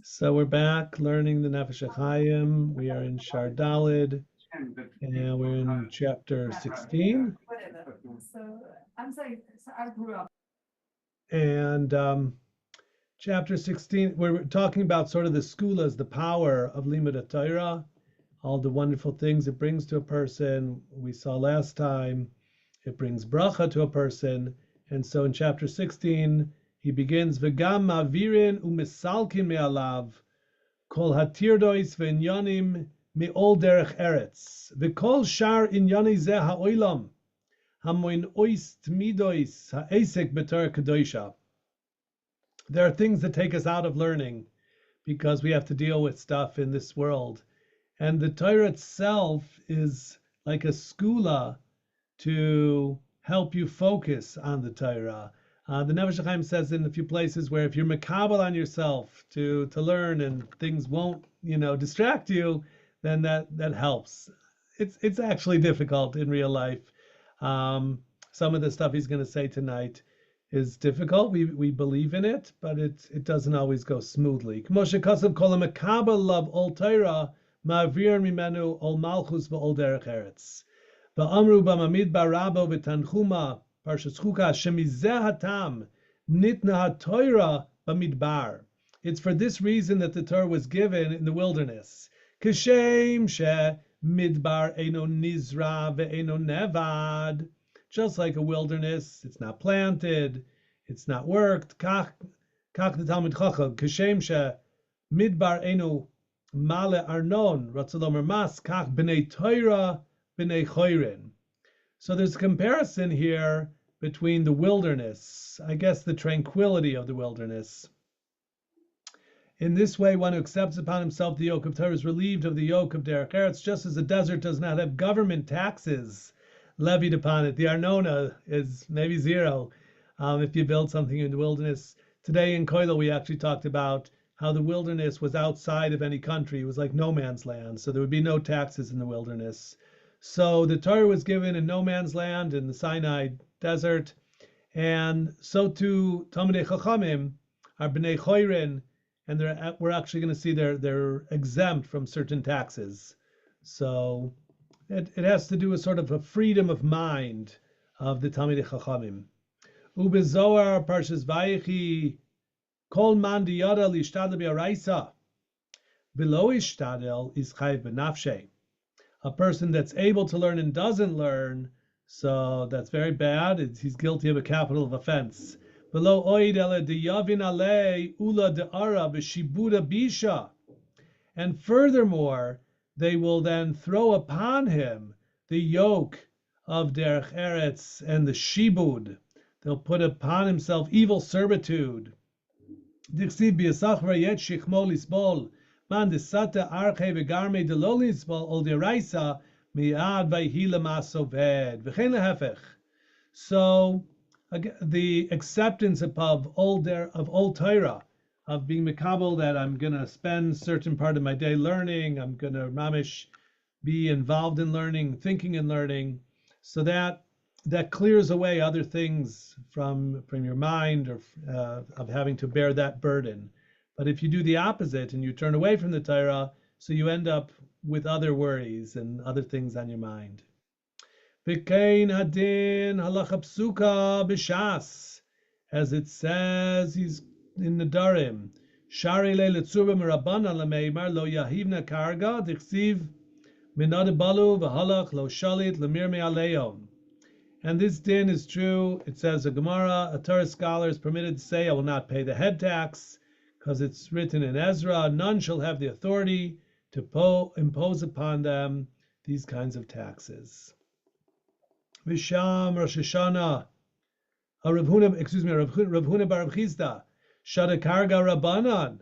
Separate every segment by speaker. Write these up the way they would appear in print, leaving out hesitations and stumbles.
Speaker 1: So we're back learning the Nefesh HaHaim. We are in Sha'ar Dalet, and we're in chapter 16. And chapter 16, we're talking about sort of the skulas, the power of Limud Torah, all the wonderful things it brings to a person. We saw last time it brings bracha to a person. And so in chapter 16, he begins, V'gam ma'virin u'misalkin me'alav, Kol hatirdois v'inyanim me'ol derech eretz. V'kol shar inyani zeh ha'olam. Hamoin ois tmidois ha'esek b'Torah kadosha. There are things that take us out of learning because we have to deal with stuff in this world. And the Torah itself is like a skula to help you focus on the Torah. The Nefesh HaHaim says in a few places where if you're makabel on yourself to learn and things won't, distract you, then that helps. It's actually difficult in real life. Some of the stuff he's going to say tonight is difficult. We believe in it, but it doesn't always go smoothly. Moshe Kasav kol makabel lav ol Torah ma'avir mimenu ol malchus v'ol derech eretz. V'amru b'mamid barabo v'tanchuma Parshas Chukah, Shemizeh hatam nitna haTorah b'midbar. It's for this reason that the Torah was given in the wilderness. Kishem she midbar eno nizra ve'eno nevad. Just like a wilderness, it's not planted, it's not worked. Kach the Talmud Chacham. Kishem she midbar eno male arnon ratzalomer mas kach b'nei Torah b'nei choirin. So there's a comparison here between the wilderness, I guess the tranquility of the wilderness. In this way, one who accepts upon himself the yoke of Torah is relieved of the yoke of Derech Eretz, just as the desert does not have government taxes levied upon it. The Arnona is maybe zero if you build something in the wilderness. Today in Koilo, we actually talked about how the wilderness was outside of any country. It was like no man's land, so there would be no taxes in the wilderness. So the Torah was given in no man's land in the Sinai desert, and so too Talmidei Chachamim are Bnei Choirin, and we're actually going to see they're exempt from certain taxes. So it has to do with sort of a freedom of mind of the Talmidei Chachamim. Ube Zohar Parshas Vayechi Kol man diyada lishtadel b'araisa below ishtadel is chayv b'nafshei. A person that's able to learn and doesn't learn, so that's very bad. He's guilty of a capital offense. Below oid ele deyavin alei ula de'ara b'shibuda bisha. And furthermore, they will then throw upon him the yoke of derech eretz and the shibud. They'll put upon himself evil servitude. Dichsiv b'yasach v'yet shichmo lisbol. Man desata arche v'garme delolis ol deraisa miad vayhila masoved v'chein lehefech. So the acceptance of old Torah, of being makabel, that I'm going to spend certain part of my day learning, I'm going to mamish be involved in learning, thinking and learning, so that clears away other things from your mind or of having to bear that burden. But if you do the opposite and you turn away from the Torah, so you end up with other worries and other things on your mind. V'kein hadin halacha psuka b'shas, as it says he's in the Darim. Shari le letzurba merabana lemeimar lo yahivna karga dichsiv minad balu v'halach lo shalit lemir me'aleon. And this din is true. It says a Gemara, a Torah scholar is permitted to say, I will not pay the head tax, because it's written in Ezra, none shall have the authority to impose upon them these kinds of taxes. Visham Rosh Hashanah, Rav Huna bar Rav Chizda, Shada Karga Rabbanan.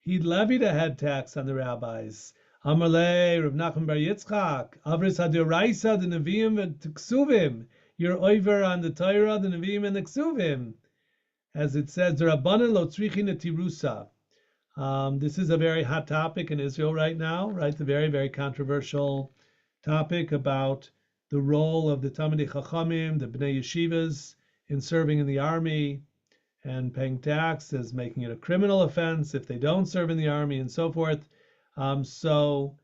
Speaker 1: He levied a head tax on the rabbis. Amalei Rav Nachman bar Yitzchak, Avris Hadiraisa, the Nevi'im and Ksuvim. You're over on the Torah, the Nevi'im and the Ksuvim. As it says, the Rabbanan lo tzrichin tirusa. This is a very hot topic in Israel right now, right? The very, very controversial topic about the role of the Talmidei Chachamim, the Bnei Yeshivas, in serving in the army, and paying tax as making it a criminal offense if they don't serve in the army and so forth. So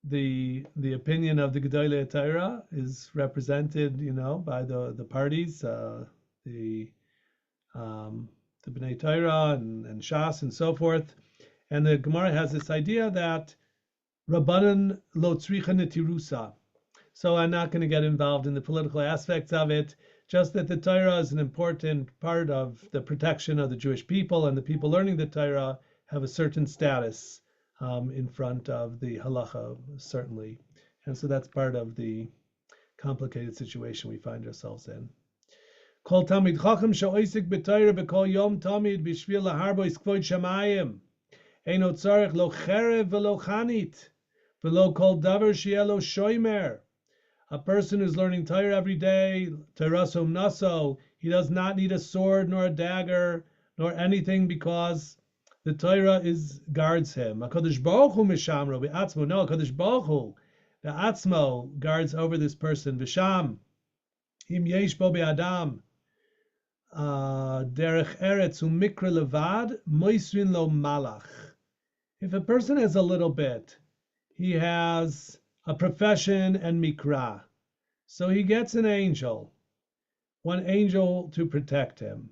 Speaker 1: the opinion of the Gedolei Torah is represented, by the parties, the Bnei Torah and Shas and so forth. And the Gemara has this idea that Rabbanan lo tzricha netirusa. So I'm not going to get involved in the political aspects of it, just that the Torah is an important part of the protection of the Jewish people, and the people learning the Torah have a certain status in front of the halacha, certainly. And so that's part of the complicated situation we find ourselves in. Kol tamid chacham she'oisik b'Torah b'kol yom tamid b'shvil laharbo iskvod shamayim. Eino tzarech lo cherev v'lo chanit v'lo kol davar she'elo shoimer. A person who's learning Torah every day, Torasum naso, he does not need a sword nor a dagger nor anything because the Torah guards him. HaKadosh Baruch Hu mishamro be'atzmo. No, HaKadosh Baruch Hu be'atzmo guards over this person. V'sham im yesh bo be'adam derech eretz u'mikra levad moisrin lo malach. If a person has a little bit, he has a profession and mikra. So he gets an angel, one angel to protect him.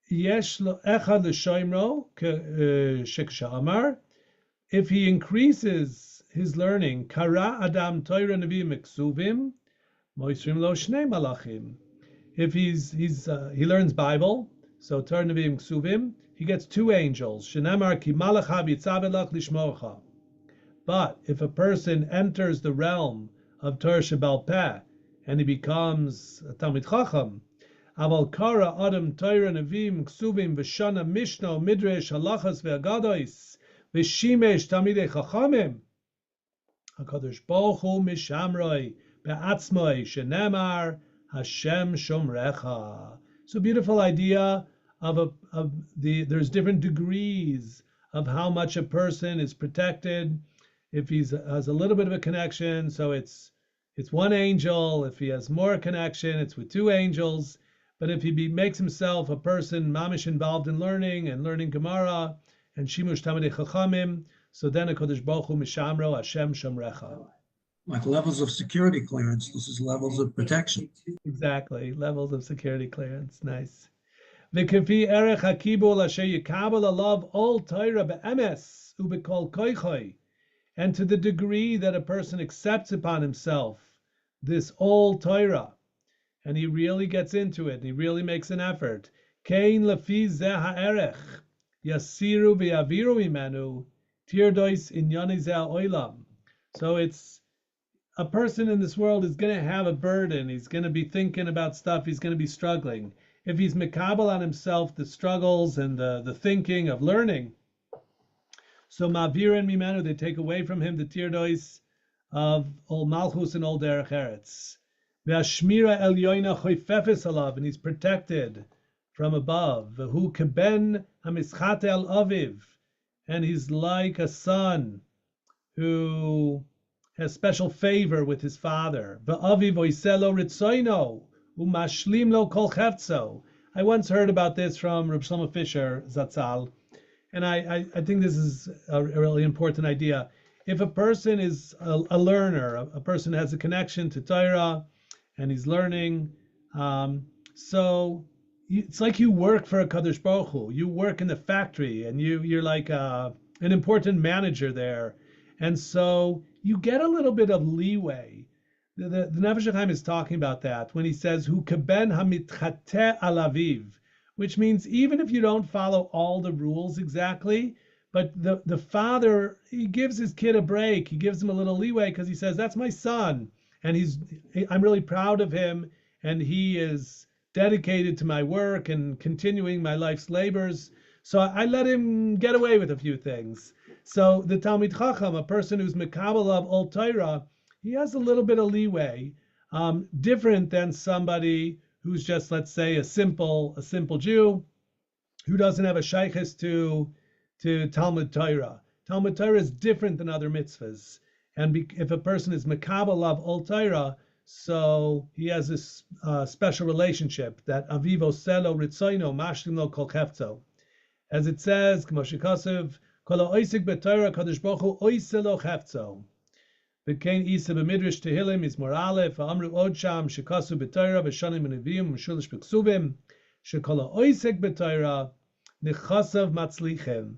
Speaker 1: Yesh lo echad l'shoimro sheksha'amar. If he increases his learning, kara adam Torah nevi miksuvim, moisrim lo shnei malachim. If he learns Bible, so Torah nevi miksuvim, he gets two angels. Shenemar ki malach habitzavelach lishmocha. But if a person enters the realm of Torah Shebal Peh and he becomes a Talmid Chacham, Aval Kara Adam Torah Nevim Ksuvim V'Shana Mishno Midrash Halachas Ve'Agadois V'Shimesh Talmidei Chachamim HaKadosh Baruch Hu Mishamroi Be'atzmoi Shenemar Hashem Shomrecha. So beautiful idea there's different degrees of how much a person is protected. If he has a little bit of a connection, so it's one angel. If he has more connection, it's with two angels. But if he makes himself a person mamish involved in learning Gemara and shimush tamidei chachamim, so then HaKadosh Baruch Hu mishamro Hashem shomrecha.
Speaker 2: Like levels of security clearance, this is levels of protection. Exactly,
Speaker 1: levels of security clearance. Nice. V'kefi erech hakibul asher yikabel alav ol Torah be'emes u'bekol koichoi. And to the degree that a person accepts upon himself this old Torah, and he really gets into it, and he really makes an effort, Kein lefi zeh ha'erech, yasiru v'yaviru imenu, tirdois inyani zeh ha'olam. So it's a person in this world is going to have a burden. He's going to be thinking about stuff. He's going to be struggling. If he's mekabel on himself the struggles and the thinking of learning, so Mavirin Mimenu, they take away from him the tirdois of Ol Malchus and Ol Derech Eretz. Ve'ashmira El Yoina Choifefes Alav, and he's protected from above. Ve'hu keben hamischate al aviv, and he's like a son who has special favor with his father. Ve'aviv oiselo ritzoino u'mashlim lo kol chefzo. I once heard about this from Reb Shlomo Fisher Zatzal. And I think this is a really important idea. If a person is a learner, a person has a connection to Torah, and he's learning, so it's like you work for a Kadosh Baruch Hu. You work in the factory, and you're like an important manager there. And so you get a little bit of leeway. The Nefesh HaHaim is talking about that when he says, Hu keben hamitchate alaviv, which means even if you don't follow all the rules exactly, but the father, he gives his kid a break. He gives him a little leeway because he says, that's my son. And I'm really proud of him. And he is dedicated to my work and continuing my life's labors. So I let him get away with a few things. So the Talmid Chacham, a person who's mekabel of Ol Torah, he has a little bit of leeway, different than somebody who's just, let's say, a simple Jew who doesn't have a shaykhis to Talmud Torah. Talmud Torah is different than other mitzvahs. And if a person is mekabel of Ol Torah, So he has this special relationship that avivo selo ritzoino mashlim lo kol chefzo. As it says, K'mo shekasuv, kol ha'oisik b'Torah kadosh baruch hu oiseh lo chefzo. V'kein isa b'midrash Tehillim Mizmor Aleph, ha'amru od sham shekasuv b'Torah v'shanim v'neviim v'shulish b'ksuvim, shekol ha'oisik b'Torah nichasav matzlichem.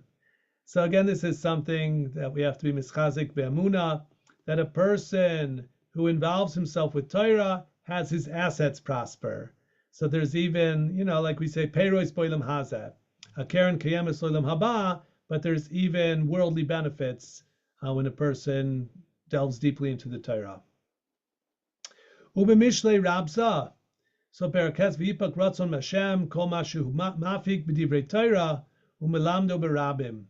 Speaker 1: So again, this is something that we have to be mischazik be'amuna, that a person who involves himself with Torah has his assets prosper. So there's even, like we say, peiros boilam hazeh, a keren kayemes oilam haba, but there's even worldly benefits when a person delves deeply into the Torah. Ubemishlei rabza, so perakes v'ipak ratzon Hashem kol mashu mafik b'divrei Torah umelamdo berabim.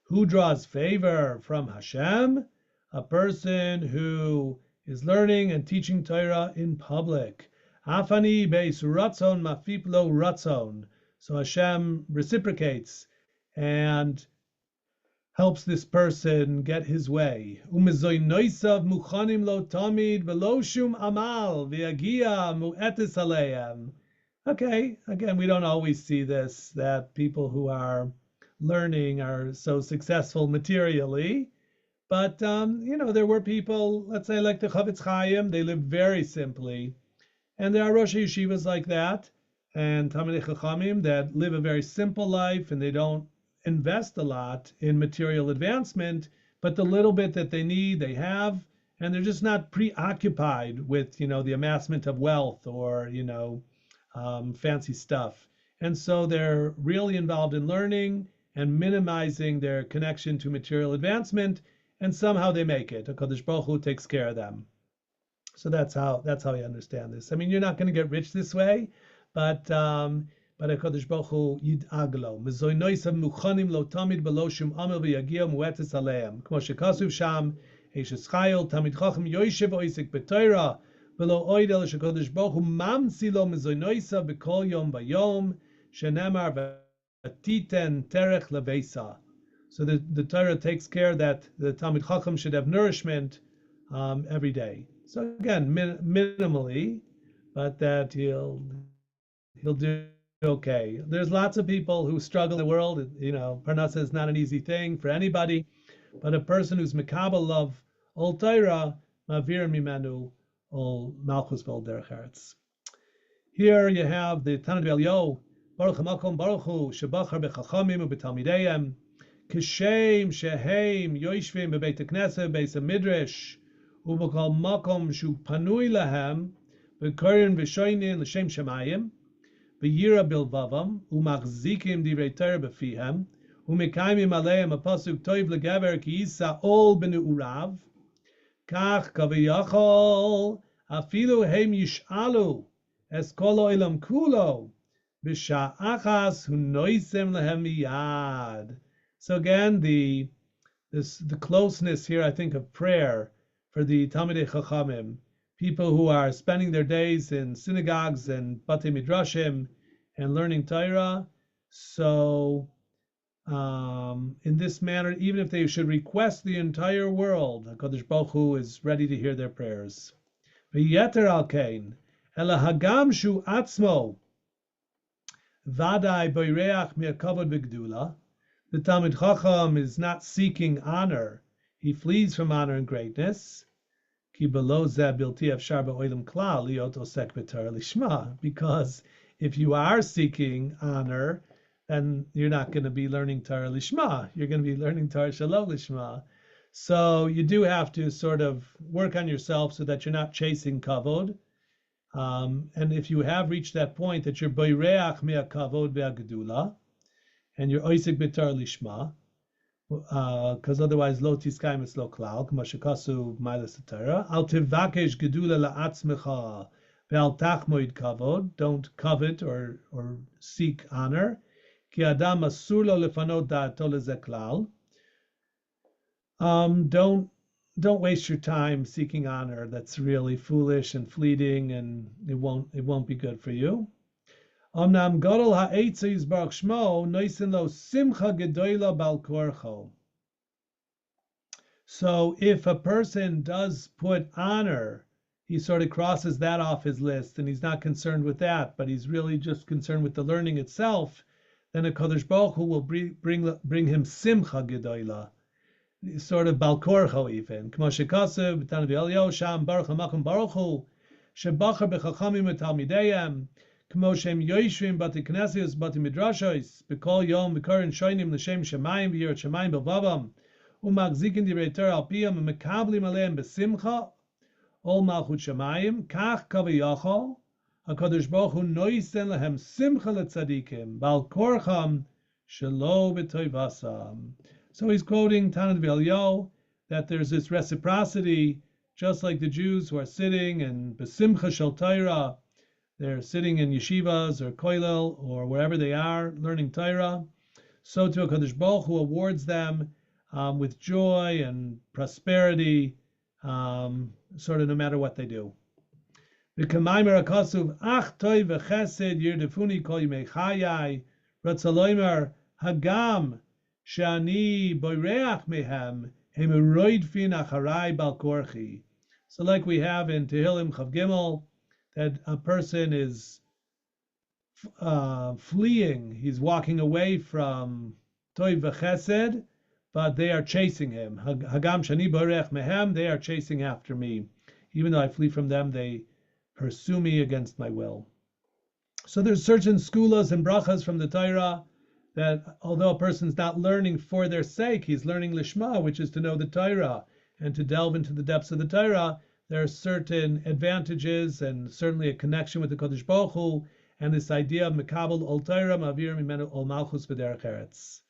Speaker 1: Who draws favor from Hashem? A person who is learning and teaching Torah in public. Afani beis ratzon mafip lo ratzon. So Hashem reciprocates and helps this person get his way. Umezoy noisav muchanim lo tamid velo shum amal v'yagia mu'etis aleim. Okay, again, we don't always see this, that people who are learning are so successful materially. But, there were people, let's say like the Chavetz Chaim, they lived very simply. And there are Rosh Yeshivas like that, and Talmidei Chachamim that live a very simple life, and they don't invest a lot in material advancement, but the little bit that they need, they have, and they're just not preoccupied with, the amassment of wealth or, fancy stuff. And so they're really involved in learning and minimizing their connection to material advancement, and somehow they make it. HaKadosh Baruch Hu takes care of them. So that's how you understand this. I mean, you're not going to get rich this way, but HaKadosh Baruch Hu yid'ag lo. Mezoy noisav muchanim lo tamid belo shum amel v'yagia mu'etes aleim. K'mo shekasuv sham, Eishes Chayil, Tamid Chacham Yoshev Oisik b'Torah, v'lo oidel shekadosh Baruch Hu mamsi lo mezoy noisav b'kol yom v'yom, shenemar v'titen terech leveisa. So the Torah takes care that the Talmid Chacham should have nourishment every day. So again, minimally, but that he'll do okay. There's lots of people who struggle in the world. Parnasa is not an easy thing for anybody, but a person who's mekabel of ol Torah, mavir mimenu ol malchus vel derech eretz. Here you have the Tanad Elyo, Baruch HaMakom Baruch Hu, Shebachar b'chachamim u'b'talmideim, Kishem sheheim yoishvim bebeit hakneset beis hamidrash ubekol makom shu panui lahem v'korin v'shoinin l'shem shemayim v'yira bilvavam u'machzikim divrei Torah b'fihem u'mekayimim aleim apasuk toiv legever ki yisa ol b'nu'urav kach kaviyachol afilu heim yish'alu es kol oilam kulo b'sha achas hu noisem lehem miyad. So again, the closeness here, I think, of prayer for the Talmidei Chachamim, people who are spending their days in synagogues and Batei Midrashim and learning Torah. So in this manner, even if they should request the entire world, HaKadosh Baruch Hu is ready to hear their prayers. V'yeter al kein, ela hagam shu atzmo, vadai boireach mi'akavod v'gdula. The Talmid Chacham is not seeking honor; he flees from honor and greatness. Because if you are seeking honor, then you're not going to be learning Torah Lishma. You're going to be learning Torah Shalom Lishma. So you do have to sort of work on yourself so that you're not chasing kavod. And if you have reached that point that you're boireach mea kavod ve'agdula, and you're oisik b'Torah Lishma, because otherwise lo tiskayim es lo klal, k'ma shekasu b'mailas Torah. Al tivakesh gedula la'atzmecha ve'al tachmoid kavod. Don't covet or seek honor. Ki adam asur lo lefanot da'ato leze klal. Don't waste your time seeking honor. That's really foolish and fleeting, and it won't be good for you. Omnam gadol ha'etza yizbarach shmo noisin lo simcha gedoyla bal korcho. So if a person does put honor he sort of crosses that off his list and he's not concerned with that, but he's really just concerned with the learning itself, then a Kadosh Baruch Hu will bring him simcha gedola, sort of balkorcho even. K'mo shekasev b'tanav Elio sham baruch hamakom baruch hu shebacher b'chachamim v'talmideyem k'mo shem yoishvim bati knesios bati midrashos b'kol yom b'korin shoynim l'shem shemayim v'yirat shemayim b'vavam u'machzikin divrei Torah al piyam u'mekablim aleim b'simcha ol malchut shemayim kach kaviyachol HaKadosh Baruch Hu noisen lehem simcha letzadikim balkorcham shelo b'toivasam. So he's quoting Tanat V'Elyo, that there's this reciprocity, just like the Jews who are sitting and besimcha shel Torah, they're sitting in yeshivas or koilel or wherever they are learning Torah. So too HaKadosh Baruch Hu awards them with joy and prosperity, sort of no matter what they do. V'kamaymer akasuv ach toiv v'chesed yirdefuni kol yimei chayai ratzaloymer hagam Shani boireach mehem hemeroid fin acharai balkorchi. So like we have in Tehillim Chav Gimel, that a person is fleeing, he's walking away from Toiv v'chesed, but they are chasing him. Hagam shani boireach mehem, they are chasing after me. Even though I flee from them, they pursue me against my will. So there's certain skulas and brachas from the Torah that although a person's not learning for their sake, he's learning lishma, which is to know the Torah and to delve into the depths of the Torah, there are certain advantages and certainly a connection with the Kodesh Baruch Hu and this idea of mekabel ol Torah ma'avir mimenu ol malchus b'derech eretz.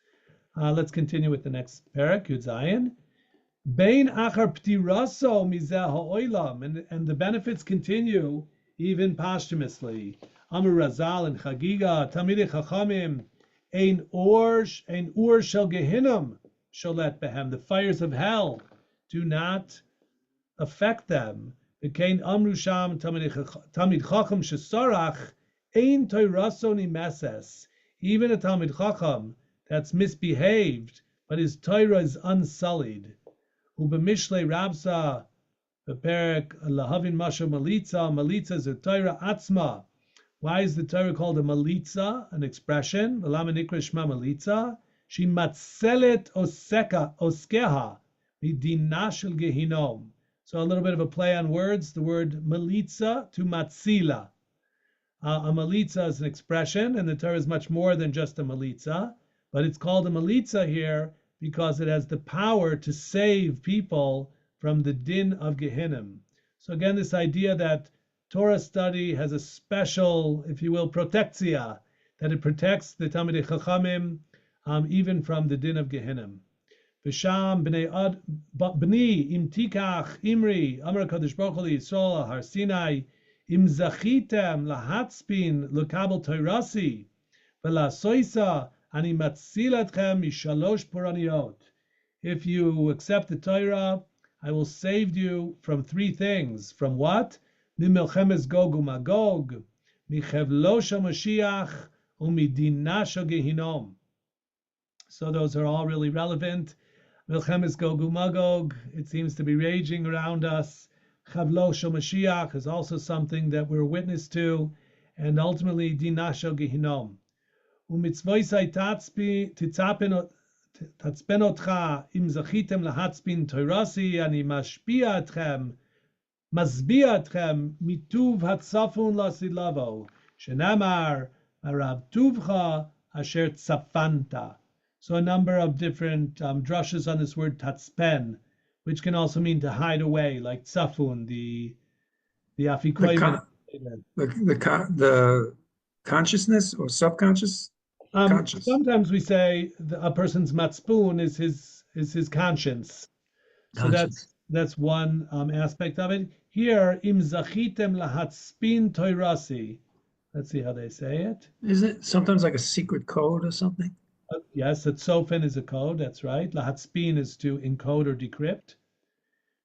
Speaker 1: Let's continue with the next parak, Yud Zayin. Bein achar ptiraso mizeh ha'olam, and the benefits continue even posthumously. Amar Razal and Chagiga, Talmidei Chachamim, Ein ur shel Gehinnom sholet behem. The fires of hell do not affect them. V'kein amru sham Talmid Chacham shesarach ein toiraso nimeses. Even a Talmid Chacham that's misbehaved, but his Torah is unsullied. U'b'mishlei Rabsa b'perek lahavin masho malitza. Malitza is a Torah atzma. Why is the Torah called a malitza, an expression? V'lama nikra shma malitza. She matzelet oskeha midina shel gehinom. So a little bit of a play on words. The word malitza to matzila. A malitza is an expression, and the Torah is much more than just a malitza. But it's called a malitza here because it has the power to save people from the din of Gehinnom. So again, this idea that Torah study has a special, if you will, protectia, that it protects the Talmidei Chachamim even from the din of Gehinnom. V'sham b'ni im tikach imri amar kadosh baruch hu Yisrael har Sinai im zachitem lahatspin lekabel toirasi v'lasoisa ani matzilatchem mishalosh poraniot. If you accept the Torah, I will save you from three things. From what? Mimilchemes Gog uMagog, michevlosh Mashiach, umidina shel Gehinom. So those are all really relevant. Milchemes Gog uMagog, it seems to be raging around us. Chavlosh Mashiach is also something that we're witness to, and ultimately dina shel Gehinom. Umitzvoisai tatzpen otcha im zachitem lahatzpin toirasi ani mashpia atchem Mazbiatchem mituv hatzafun lasilavo shenamar arav tuvcha asher tzafanta. So a number of different drushes on this word tatzpen, which can also mean to hide away, like tzafun, the afikoyim.
Speaker 2: The consciousness or subconscious. Conscious.
Speaker 1: Sometimes we say a person's matzpun is his conscience. So that's one aspect of it. Here, im zachitem lahatspin toirasi. Let's see how they say it.
Speaker 2: Is it sometimes like a secret code or something?
Speaker 1: Yes, that sofen is a code, that's right. Lahatspin is to encode or decrypt.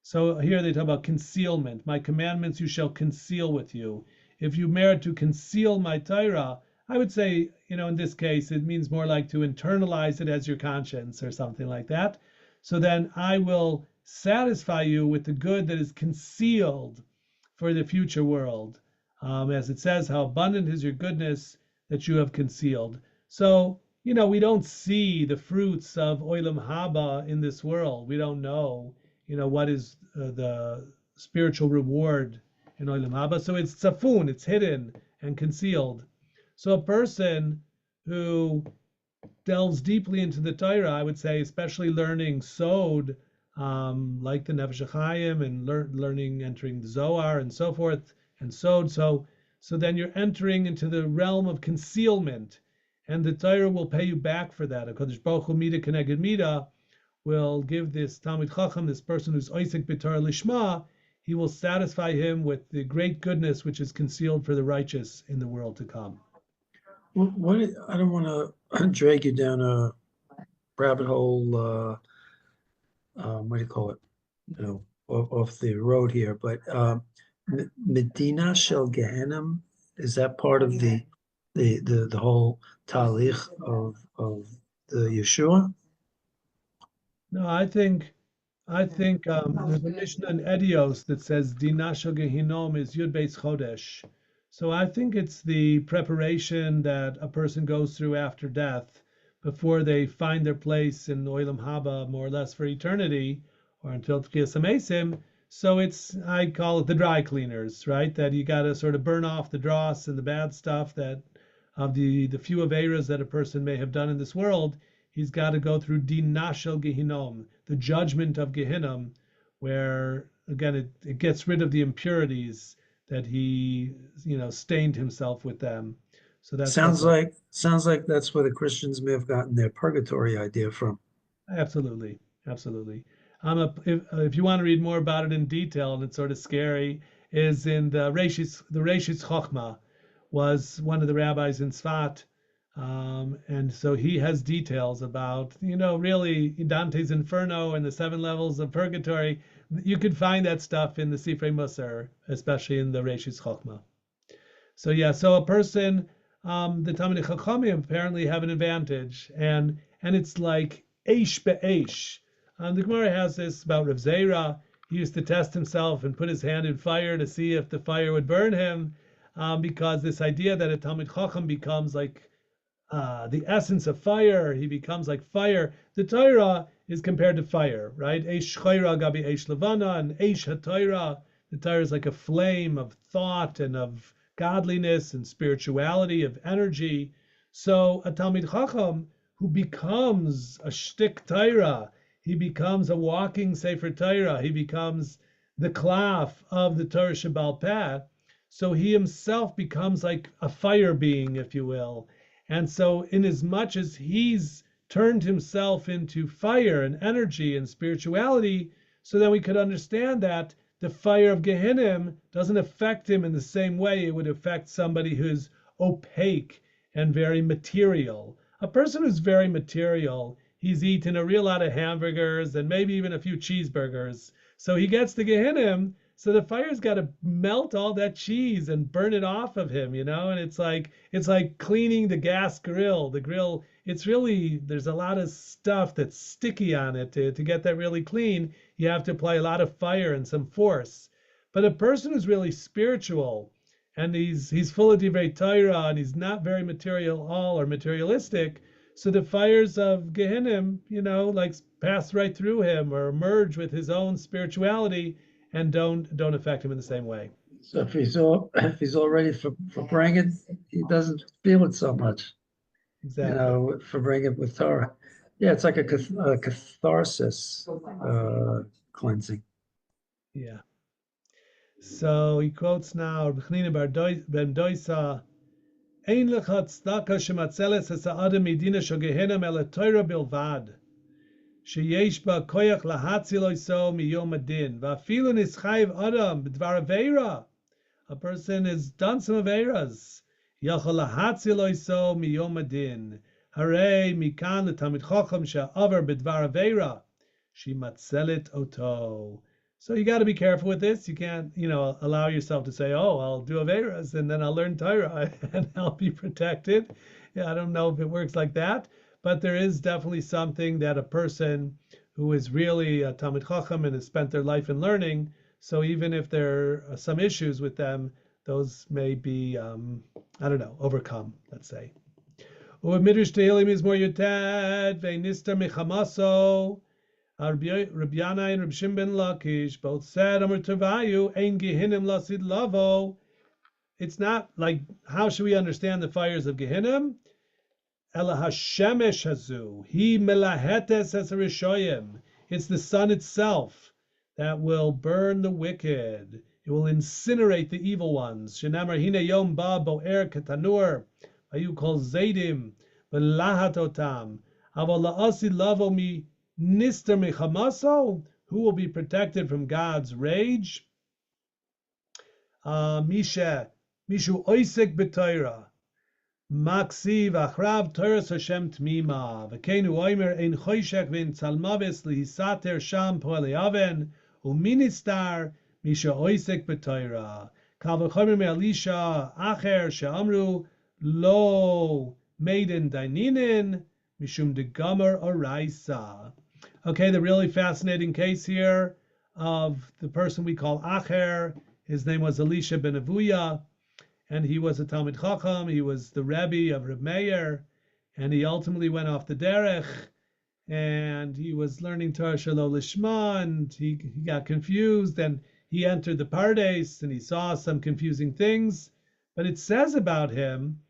Speaker 1: So here they talk about concealment. My commandments you shall conceal with you. If you merit to conceal my Torah, I would say, in this case, it means more like to internalize it as your conscience or something like that. So then I will satisfy you with the good that is concealed for the future world. As it says, how abundant is your goodness that you have concealed. So, we don't see the fruits of Olam Haba in this world. We don't know, what is the spiritual reward in Olam Haba. So it's tzafun, it's hidden and concealed. So a person who delves deeply into the Torah, I would say, especially learning Sod, like the Nefesh HaHaim, and learning, entering the Zohar and so forth, and Sod. So then you're entering into the realm of concealment, and the Torah will pay you back for that. HaKadosh Baruch Hu Mida Keneged Mida will give this Talmid Chacham, this person who's Oisek B'Torah Lishma, he will satisfy him with the great goodness which is concealed for the righteous in the world to come.
Speaker 2: I don't want to drag you down a rabbit hole. What do you call it? Off the road here. But Medina Shel Gehenim, is that part of the whole talich of the Yeshua?
Speaker 1: No, I think there's a Mishnah in Edios that says Dina Shel Gehinom is Yud Beis Chodesh. So I think it's the preparation that a person goes through after death before they find their place in Olam Haba, more or less for eternity, or until Tchias HaMesim. So I call it the dry cleaners, right? That you got to sort of burn off the dross and the bad stuff that of the few averas that a person may have done in this world. He's got to go through Dina Shel Gehinom, the judgment of Gehinnom, where again it gets rid of the impurities that he stained himself with them. So that
Speaker 2: sounds like that's where the Christians may have gotten their purgatory idea from.
Speaker 1: Absolutely. If you want to read more about it in detail, and it's sort of scary, is in the Reishis Chochma, was one of the rabbis in Tzfat, and so he has details about really Dante's Inferno and the 7 levels of purgatory. You could find that stuff in the Sifrei Musar, especially in the Reishis Chochma. So a person, the Talmidei Chachamim apparently have an advantage, and it's like eish be'eish. The Gemara has this about Rav Zera. He used to test himself and put his hand in fire to see if the fire would burn him, because this idea that a Talmid Chacham becomes like the essence of fire, he becomes like fire. The Torah is compared to fire, right? Eish chayra gabi eish levana, and eish ha-Torah. The Torah is like a flame of thought and of godliness and spirituality, of energy. So a Talmid Chacham who becomes a shtik Torah, he becomes a walking Sefer Torah, he becomes the klaf of the Torah Shebal Peh. So he himself becomes like a fire being, if you will. And so inasmuch as he's turned himself into fire and energy and spirituality, so then we could understand that the fire of Gehinnom doesn't affect him in the same way it would affect somebody who's opaque and very material. A person who's very material, he's eaten a real lot of hamburgers and maybe even a few cheeseburgers. So he gets to Gehinnom, so the fire's got to melt all that cheese and burn it off of him, and it's like cleaning the gas grill. The grill, there's a lot of stuff that's sticky on it. To get that really clean, you have to apply a lot of fire and some force. But a person who's really spiritual, and he's full of divrei Torah, and he's not very materialistic, so the fires of Gehinnom, like pass right through him or merge with his own spirituality and don't affect him in the same way.
Speaker 2: So if he's all ready for bringing, he doesn't feel it so much.
Speaker 1: Exactly.
Speaker 2: For bringing with Torah. Yeah, it's like a catharsis cleansing.
Speaker 1: Yeah. So he quotes now B'chnina ben Doisa, Ein lecha tzedaka shematzeles es ha'adam midina shel Gehinnom el Torah bilvad. Sheyesh ba koyach lahatzil oiso miyom adin. Va'afilu nischayev adam b'dvar aveira. A person has done some aveiras. Yachol lahatzil oiso miyom adin. Harei mikan letamid chacham she'aver b'dvar aveira. Shematzelet oto. So you got to be careful with this. You can't, allow yourself to say, "Oh, I'll do aveiras and then I'll learn Torah and I'll be protected." Yeah, I don't know if it works like that. But there is definitely something that a person who is really a Talmid Chacham and has spent their life in learning, So even if there are some issues with them, those may be, overcome, let's say. Midrash Tehillim is more Yutet, Ve'nistar Mechamaso. Rabbi Yana and Rabbi Shimon ben Lakish both said, Amar Tavayu, Ein Gehinnim Lasid Lavo. It's not like, how should we understand the fires of Gehinnim? Ela Hashemesh Hazu, He Melahetes as a Rishoyim. It's the sun itself that will burn the wicked. It will incinerate the evil ones. Shenamar Hine Yom Ba Bo'er Ketanur, Ayu Kol Zaydim, Velahat Otam, Aval La'asi Lavo Mi Nister Mechamaso, who will be protected from God's rage? Mishu Oisek B'Torah, Maksiv Achrav Torah Hashem Tmima, V'keinu Oimer Ein Choshek V'in Tzalmavis Lihisater Sham Po'ele Aven, Uministar Mishu Oisek B'Torah. Kal V'chomer Me'alisha Acher She'amru Lo Maiden Daininin Mishum de Gomer Oraisa. Okay, the really fascinating case here of the person we call Acher. His name was Elisha ben Avuya, and he was a Talmid Chacham. He was the Rebbe of Reb Meir, and he ultimately went off the derech, and he was learning Torah Shelo Lishma, and he got confused, and he entered the Pardes, and he saw some confusing things. But it says about him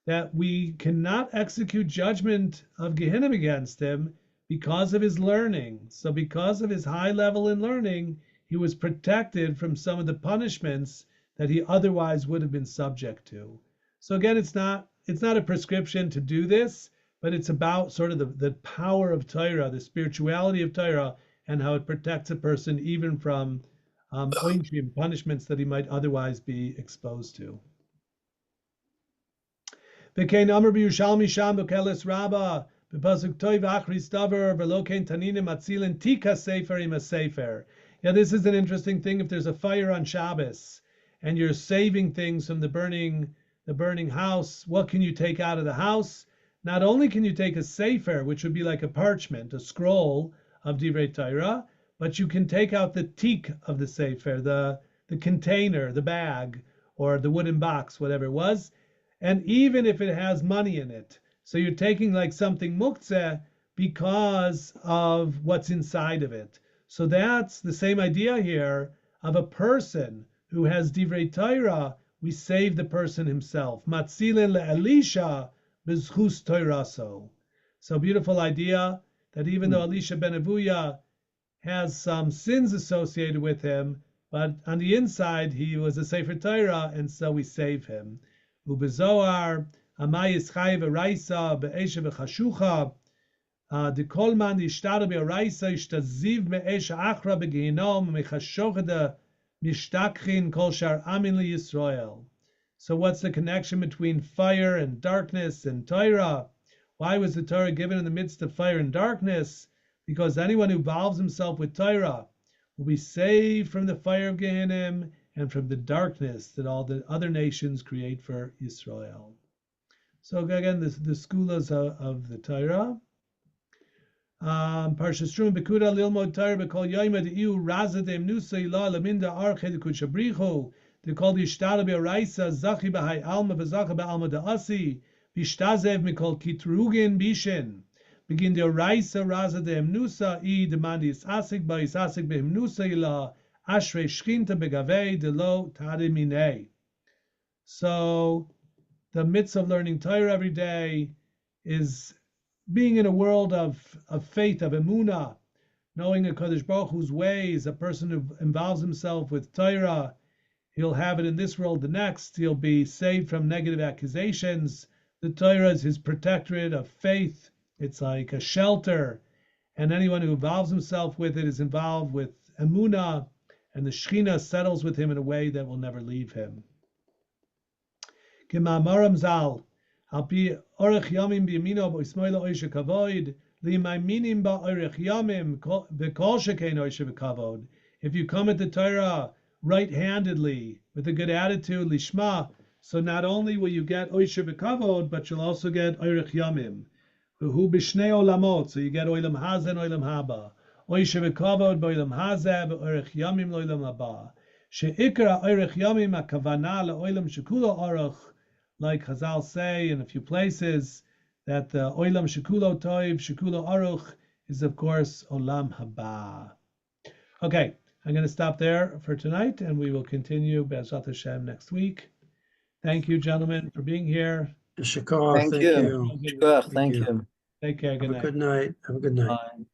Speaker 1: that we cannot execute judgment of Gehinnom against him because of his learning. So because of his high level in learning, he was protected from some of the punishments that he otherwise would have been subject to. So again, it's not a prescription to do this, but it's about sort of the power of Torah, the spirituality of Torah, and how it protects a person even from punishments that he might otherwise be exposed to. V'kein Amar b'Yushalmi Sham b'Keles Rabbah b'Pasuk Toiv Achris Davar v'Lokein Taninim Atzilin Tika Sefer Ima Sefer. Yeah, this is an interesting thing. If there's a fire on Shabbos and you're saving things from the burning house, what can you take out of the house? Not only can you take a sefer, which would be like a parchment, a scroll of Divrei Torah, but you can take out the tik of the sefer, the container, the bag, or the wooden box, whatever it was. And even if it has money in it, so you're taking like something muktzeh because of what's inside of it. So that's the same idea here of a person who has Divrei Torah. We save the person himself. Matzilin le'Elisha b'zchus Toraso. So beautiful idea that even though Elisha ben Avuya has some sins associated with him, but on the inside he was a Sefer Torah, and so we save him. Ubezoar, Amayis Chayiv Araisa, Be'esha V'chashucha, the Kolman Ishtara Be'araisa, Ishtaziv Me'esha Achra Be'gehinom, Mechashochada Mishtakhin Kol Shar Amin Li Yisrael. So what's the connection between fire and darkness and Torah? Why was the Torah given in the midst of fire and darkness? Because anyone who involves himself with Torah will be saved from the fire of Gehinnom and from the darkness that all the other nations create for Israel. So again, the skulas of the Torah. Parshas Shrum Bekuda Lilmod Torah Bekol Yoyma Deiu Razadem Nusa Ilah Laminda Arche Dekut Shabrichu Dekol Yishtara Be'araisa Zachi B'Hai Alma V'Zacha B'Alma Da'asi B'Ishtazev Mikol Kitrugin Bishin Begin the Araisa Razadem Nusa I Demandis Asik Ba'is Asik Be'im Nusa Ilah Ashrei Shchinta Begavei Delo Tadimine. So the mitzvah of learning Torah every day is being in a world of faith, of emunah, knowing a Kadosh Baruch Hu's ways. A person who involves himself with Torah, he'll have it in this world, the next. He'll be saved from negative accusations. The Torah is his protectorate of faith. It's like a shelter. And anyone who involves himself with it is involved with emunah, and the Shekhinah settles with him in a way that will never leave him. K'ma'amaram zal, al pi orech yamim b'yamino b'ismoilo oishe kavod, li'mayminim ba'orech yamim v'kol shekein oishe v'kavod. If you come at the Torah right-handedly, with a good attitude, lishma, so not only will you get oishe v'kavod, but you'll also get orech yamim. V'hu b'shnei olamot, so you get oilam hazen, oilam haba. Oy shebekavod boilam hazeh be'orech yamim loilam haba. She'ikra orech yamim hakavana le'olam shekulo orech, like Chazal say in a few places, that the olam shekulo toiv, shekulo aruch, is of course olam haba. Okay, I'm going to stop there for tonight, and we will continue Be'ezrat Hashem next week. Thank you, gentlemen, for being here.
Speaker 2: Sha'ar,
Speaker 3: Thank
Speaker 2: thank
Speaker 3: you.
Speaker 2: you.
Speaker 3: Sure,
Speaker 2: Thank
Speaker 3: thank
Speaker 2: you.
Speaker 3: you.
Speaker 1: Take care. Good
Speaker 2: Have a
Speaker 1: night.
Speaker 2: good night. Have a good night.
Speaker 3: Bye.